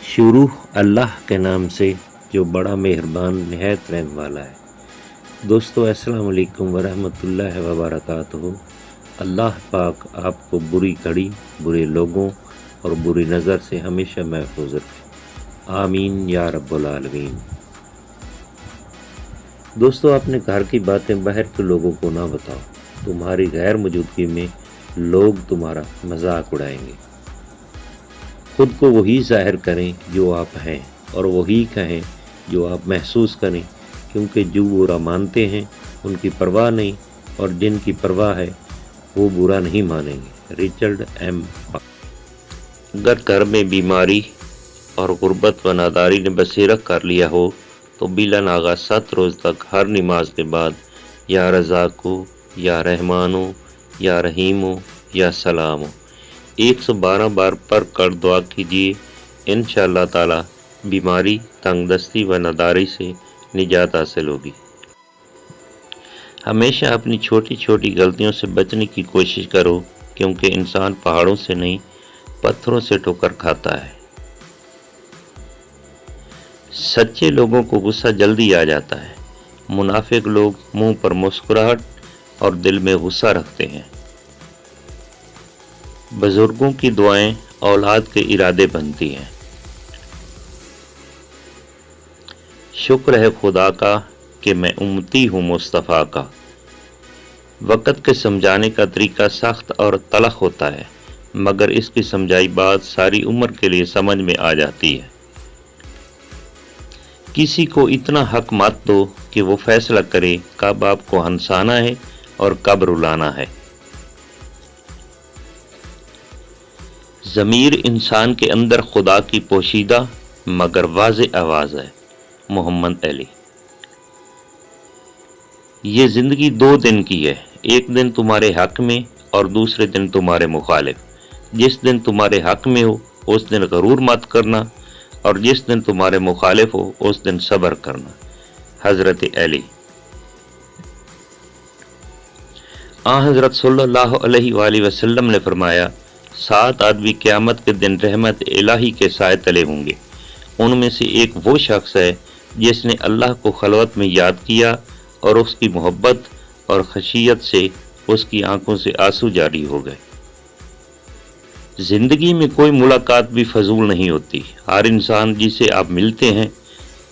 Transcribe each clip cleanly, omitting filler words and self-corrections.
शुरू अल्लाह के नाम से जो बड़ा मेहरबान निहायत रहम वाला है। दोस्तों अस्सलाम वालेकुम वरहमतुल्लाहि वबरकातुहू। अल्लाह पाक आपको बुरी घड़ी, बुरे लोगों और बुरी नज़र से हमेशा महफूज रखे, आमीन या रब्बुल आलमीन। दोस्तों अपने घर की बातें बाहर के लोगों को ना बताओ, तुम्हारी गैर मौजूदगी में लोग तुम्हारा मजाक उड़ाएंगे। खुद को वही ज़ाहिर करें जो आप हैं और वही कहें जो आप महसूस करें, क्योंकि जो बुरा मानते हैं उनकी परवाह नहीं और जिनकी परवाह है वो बुरा नहीं मानेंगे। Richard M. अगर घर में बीमारी और गुर्बत व नादारी ने बसेरा कर लिया हो तो बिला नागा 7 रोज़ तक हर नमाज के बाद या रज़ाको, या रहमानो, या रहीमो, या सलामो 112 बार पढ़ कर दुआ कीजिए। इंशाअल्लाह ताला बीमारी, तंगदस्ती व नादारी से निजात हासिल होगी। हमेशा अपनी छोटी छोटी गलतियों से बचने की कोशिश करो, क्योंकि इंसान पहाड़ों से नहीं पत्थरों से ठोकर खाता है। सच्चे लोगों को गुस्सा जल्दी आ जाता है। मुनाफिक लोग मुंह पर मुस्कुराहट और दिल में गुस्सा रखते हैं। बुजुर्गों की दुआएं औलाद के इरादे बनती हैं। शुक्र है खुदा का कि मैं उम्मती हूँ मुस्तफ़ा का। वक़्त के समझाने का तरीका सख्त और तलख होता है, मगर इसकी समझाई बात सारी उम्र के लिए समझ में आ जाती है। किसी को इतना हक मत दो कि वो फैसला करे कब आपको हंसाना है और कब रुलाना है। ज़मीर इंसान के अंदर खुदा की पोशीदा मगर वाज़े आवाज़ है। मोहम्मद अली। ये ज़िंदगी 2 दिन की है, एक दिन तुम्हारे हक में और दूसरे दिन तुम्हारे मुखालिफ। जिस दिन तुम्हारे हक में हो उस दिन गरूर मत करना, और जिस दिन तुम्हारे मुखालिफ हो उस दिन सब्र करना। हज़रत अली। हज़रत सल्लल्लाहु अलैहि वसल्लम ने फरमाया, 7 आदमी क़यामत के दिन रहमत इलाही के साए तले होंगे। उनमें से एक वो शख्स है जिसने अल्लाह को खलवत में याद किया और उसकी मोहब्बत और खशियत से उसकी आंखों से आंसू जारी हो गए। ज़िंदगी में कोई मुलाकात भी फजूल नहीं होती। हर इंसान जिसे आप मिलते हैं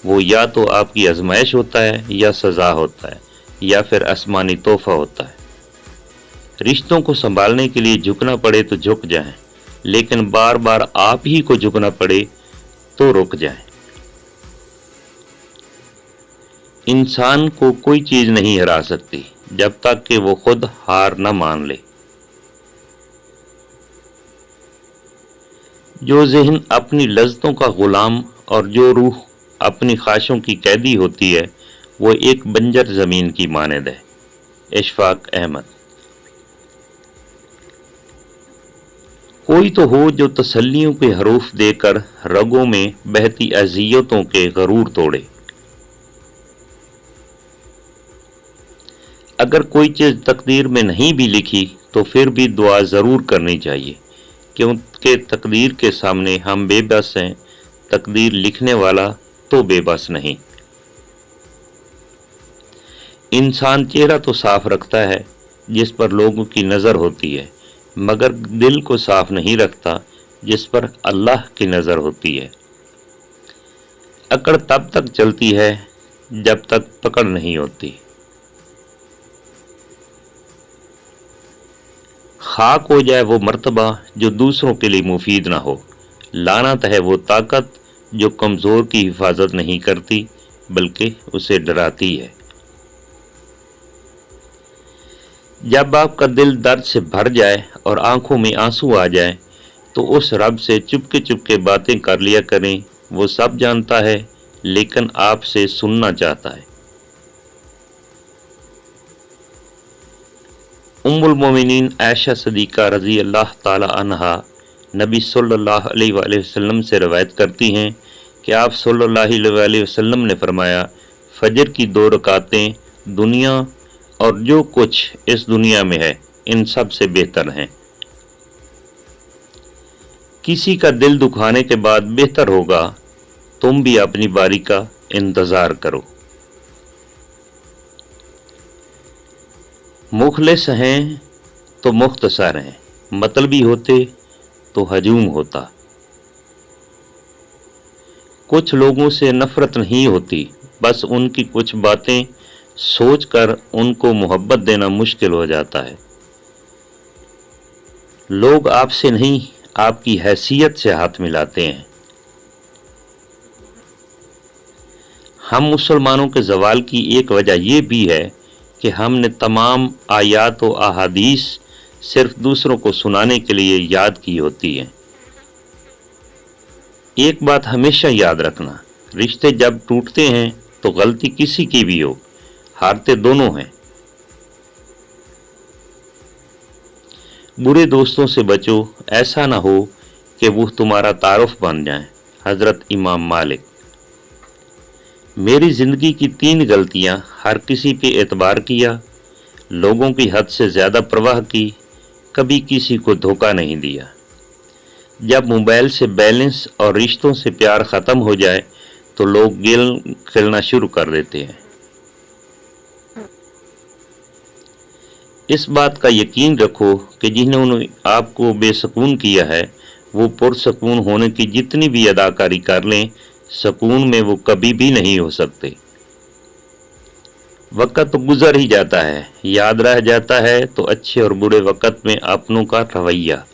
वो या तो आपकी आजमाइश होता है, या सज़ा होता है, या फिर आसमानी तोहफा होता है। रिश्तों को संभालने के लिए झुकना पड़े तो झुक जाएं, लेकिन बार बार आप ही को झुकना पड़े तो रुक जाएं। इंसान को कोई चीज़ नहीं हरा सकती जब तक कि वो खुद हार न मान ले। जो ज़हन अपनी लज्जतों का ग़ुलाम और जो रूह अपनी ख्वाहिशों की कैदी होती है वो एक बंजर ज़मीन की मानद है। इशफाक अहमद। कोई तो हो जो तसल्लियों के हरूफ देकर रगों में बहती अज़ियतों के गरूर तोड़े। अगर कोई चीज़ तकदीर में नहीं भी लिखी तो फिर भी दुआ ज़रूर करनी चाहिए, क्योंकि तकदीर के सामने हम बेबस हैं। तकदीर लिखने वाला तो बेबस नहीं। इंसान चेहरा तो साफ रखता है जिस पर लोगों की नज़र होती है, मगर दिल को साफ नहीं रखता जिस पर अल्लाह की नज़र होती है। अकड़ तब तक चलती है जब तक पकड़ नहीं होती। खाक हो जाए वो मर्तबा जो दूसरों के लिए मुफीद ना हो। लानत है वो ताकत जो कमज़ोर की हिफाजत नहीं करती बल्कि उसे डराती है। जब आपका दिल दर्द से भर जाए और आंखों में आंसू आ जाए तो उस रब से चुपके चुपके बातें कर लिया करें। वो सब जानता है लेकिन आपसे सुनना चाहता है। उम्मुल मोमिनीन आयशा सदीका रज़ी अल्लाह ताला अन्हा नबी सल्लल्लाहु अलैहि वसल्लम से रवायत करती हैं कि आप सल्लल्लाहु अलैहि वसल्लम ने फरमाया, फजर की 2 रकातें दुनिया और जो कुछ इस दुनिया में है इन सब से बेहतर हैं। किसी का दिल दुखाने के बाद बेहतर होगा तुम भी अपनी बारी का इंतजार करो। मुखलिस हैं तो मुख्तसर हैं, मतलबी होते तो हजूम होता। कुछ लोगों से नफरत नहीं होती, बस उनकी कुछ बातें सोचकर उनको मोहब्बत देना मुश्किल हो जाता है। लोग आपसे नहीं, आपकी हैसियत से हाथ मिलाते हैं। हम मुसलमानों के ज़वाल की एक वजह यह भी है कि हमने तमाम आयात व अहादीस सिर्फ दूसरों को सुनाने के लिए याद की होती हैं। एक बात हमेशा याद रखना, रिश्ते जब टूटते हैं तो गलती किसी की भी हो, हारते दोनों हैं। बुरे दोस्तों से बचो, ऐसा ना हो कि वो तुम्हारा तारुफ बन जाएं। हजरत इमाम मालिक। मेरी जिंदगी की 3 गलतियां: हर किसी पे एतबार किया, लोगों की हद से ज़्यादा परवाह की, कभी किसी को धोखा नहीं दिया। जब मोबाइल से बैलेंस और रिश्तों से प्यार ख़त्म हो जाए तो लोग गेम खेलना शुरू कर देते हैं। इस बात का यकीन रखो कि जिन्होंने आपको बेसुकून किया है वो पुरसुकून होने की जितनी भी अदाकारी कर लें, सुकून में वो कभी भी नहीं हो सकते। वक्त तो गुजर ही जाता है, याद रह जाता है तो अच्छे और बुरे वक्त में अपनों का रवैया।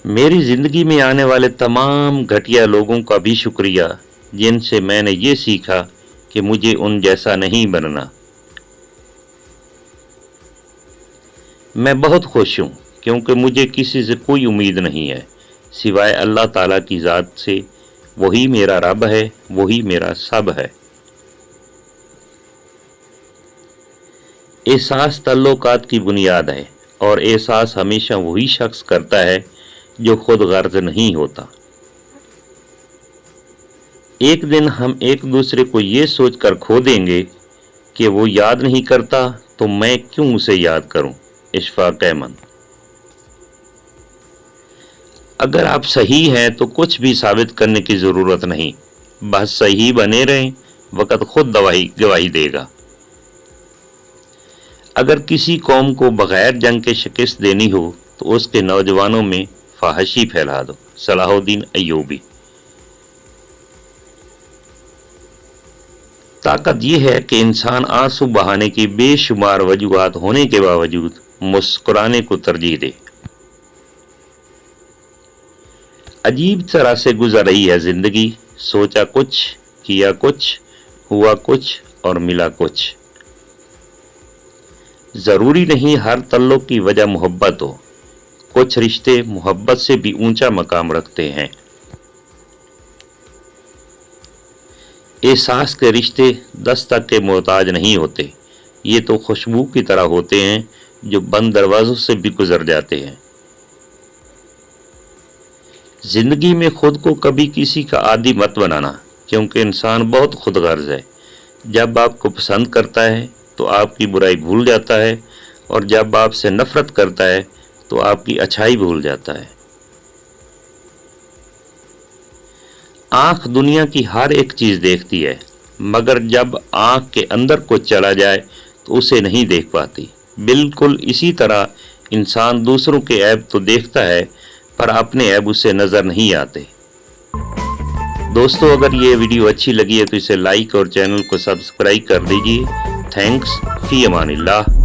मेरी जिंदगी में आने वाले तमाम घटिया लोगों का भी शुक्रिया, जिनसे मैंने ये सीखा कि मुझे उन जैसा नहीं बनना। मैं बहुत खुश हूँ क्योंकि मुझे किसी से कोई उम्मीद नहीं है सिवाय अल्लाह ताला की ज़ात से। वही मेरा रब है, वही मेरा सब है। एहसास ताल्लुकात की बुनियाद है और एहसास हमेशा वही शख्स करता है जो खुद गर्ज नहीं होता। एक दिन हम एक दूसरे को ये सोचकर खो देंगे कि वो याद नहीं करता तो मैं क्यों उसे याद करूं। इशफाक अहमद। अगर आप सही हैं तो कुछ भी साबित करने की ज़रूरत नहीं, बस सही बने रहें, वक़्त खुद गवाही देगा। अगर किसी कौम को बग़ैर जंग के शिकस्त देनी हो तो उसके नौजवानों में फाहशी फैला दो। सलाहुद्दीन अय्यूबी। ताकत यह है कि इंसान आंसू बहाने की बेशुमार वजूहात होने के बावजूद मुस्कुराने को तरजीह दे। अजीब तरह से गुजर रही है जिंदगी, सोचा कुछ, किया कुछ, हुआ कुछ और मिला कुछ। जरूरी नहीं हर तल्लुक की वजह मोहब्बत हो, कुछ रिश्ते मोहब्बत से भी ऊंचा मकाम रखते हैं। एहसास के रिश्ते दस्तक के मोहताज नहीं होते, ये तो खुशबू की तरह होते हैं जो बंद दरवाजों से भी गुजर जाते हैं। जिंदगी में खुद को कभी किसी का आदी मत बनाना, क्योंकि इंसान बहुत खुदगर्ज है। जब आपको पसंद करता है तो आपकी बुराई भूल जाता है, और जब आपसे नफरत करता है तो आपकी अच्छाई भूल जाता है। आंख दुनिया की हर एक चीज देखती है, मगर जब आंख के अंदर कुछ चला जाए तो उसे नहीं देख पाती। बिल्कुल इसी तरह इंसान दूसरों के ऐब तो देखता है पर अपने ऐब उसे नजर नहीं आते। दोस्तों, अगर ये वीडियो अच्छी लगी है तो इसे लाइक और चैनल को सब्सक्राइब कर दीजिए। थैंक्स, फी अमानिल्लाह।